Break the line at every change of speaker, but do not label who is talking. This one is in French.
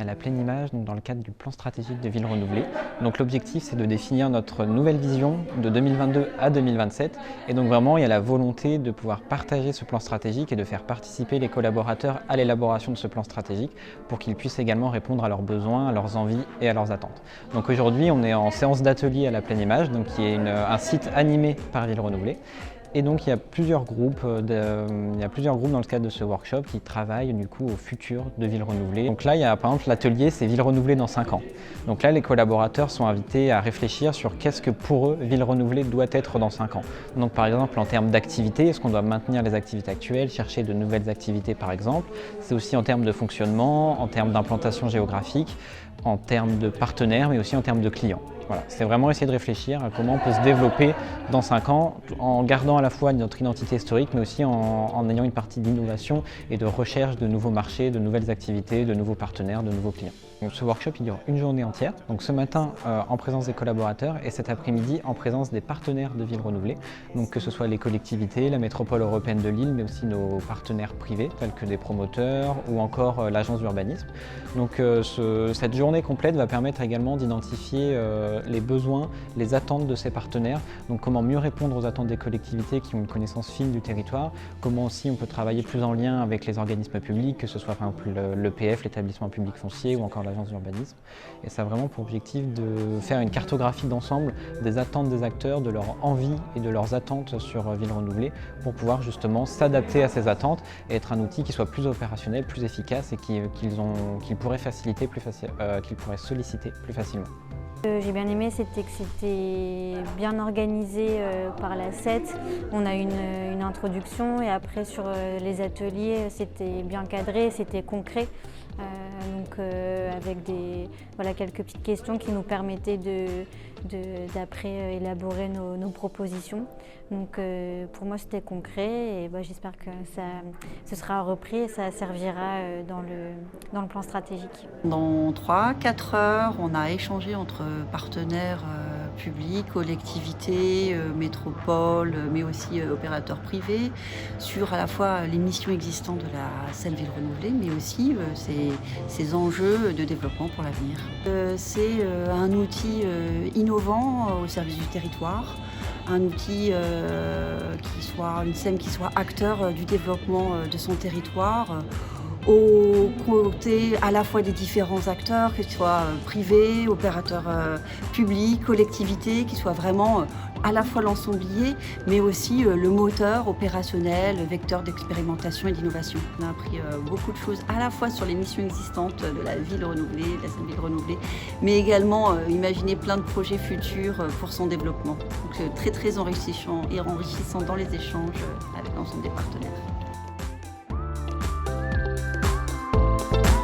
la pleine image dans le cadre du plan stratégique de Ville Renouvelée. Donc l'objectif, c'est de définir notre nouvelle vision de 2022 à 2027. Et donc vraiment, il y a la volonté de pouvoir partager ce plan stratégique et de faire participer les collaborateurs à l'élaboration de ce plan stratégique pour qu'ils puissent également répondre à leurs besoins, à leurs envies et à leurs attentes. Donc aujourd'hui, on est en séance d'atelier à la pleine image, donc qui est un site animé par Ville Renouvelée. Et donc il y a plusieurs groupes dans le cadre de ce workshop qui travaillent du coup au futur de Ville Renouvelée. Donc là, il y a par exemple l'atelier, c'est Ville Renouvelée dans 5 ans. Donc là, les collaborateurs sont invités à réfléchir sur qu'est-ce que pour eux, Ville Renouvelée doit être dans 5 ans. Donc par exemple, en termes d'activités, est-ce qu'on doit maintenir les activités actuelles, chercher de nouvelles activités par exemple. C'est aussi en termes de fonctionnement, en termes d'implantation géographique, en termes de partenaires, mais aussi en termes de clients. Voilà, c'est vraiment essayer de réfléchir à comment on peut se développer dans 5 ans en gardant à la fois notre identité historique mais aussi en ayant une partie d'innovation et de recherche de nouveaux marchés, de nouvelles activités, de nouveaux partenaires, de nouveaux clients. Donc, ce workshop il dure une journée entière, donc ce matin en présence des collaborateurs et cet après-midi en présence des partenaires de Ville Renouvelée, donc que ce soit les collectivités, la métropole européenne de Lille mais aussi nos partenaires privés tels que des promoteurs ou encore l'agence d'urbanisme. Donc cette journée complète va permettre également d'identifier les besoins, les attentes de ces partenaires, donc comment mieux répondre aux attentes des collectivités qui ont une connaissance fine du territoire, comment aussi on peut travailler plus en lien avec les organismes publics, que ce soit par exemple l'EPF, l'établissement public foncier ou encore l'agence d'urbanisme. Et ça a vraiment pour objectif de faire une cartographie d'ensemble des attentes des acteurs, de leurs envies et de leurs attentes sur Ville Renouvelée pour pouvoir justement s'adapter à ces attentes et être un outil qui soit plus opérationnel, plus efficace et qu'ils pourraient faciliter, qu'ils pourraient solliciter plus facilement.
J'ai bien aimé, c'était que c'était bien organisé par la CET. On a une introduction et après sur les ateliers, c'était bien cadré, c'était concret. Avec quelques petites questions qui nous permettaient d'après élaborer nos propositions. Donc pour moi c'était concret et j'espère que ce sera repris et ça servira dans le plan stratégique.
Dans 3-4 heures, on a échangé entre partenaires publics, collectivités, métropoles, mais aussi opérateurs privés sur à la fois les missions existantes de la scène Ville Renouvelée, mais aussi ces enjeux de développement pour l'avenir. C'est un outil innovant au service du territoire, un outil une scène qui soit acteur du développement de son territoire, aux côtés à la fois des différents acteurs, que ce soit privés, opérateurs publics, collectivités, qui soient vraiment à la fois l'ensemblier, mais aussi le moteur opérationnel, le vecteur d'expérimentation et d'innovation. On a appris beaucoup de choses à la fois sur les missions existantes de la Ville Renouvelée, de la scène Ville Renouvelée, mais également imaginer plein de projets futurs pour son développement. Donc très enrichissant dans les échanges avec l'ensemble des partenaires.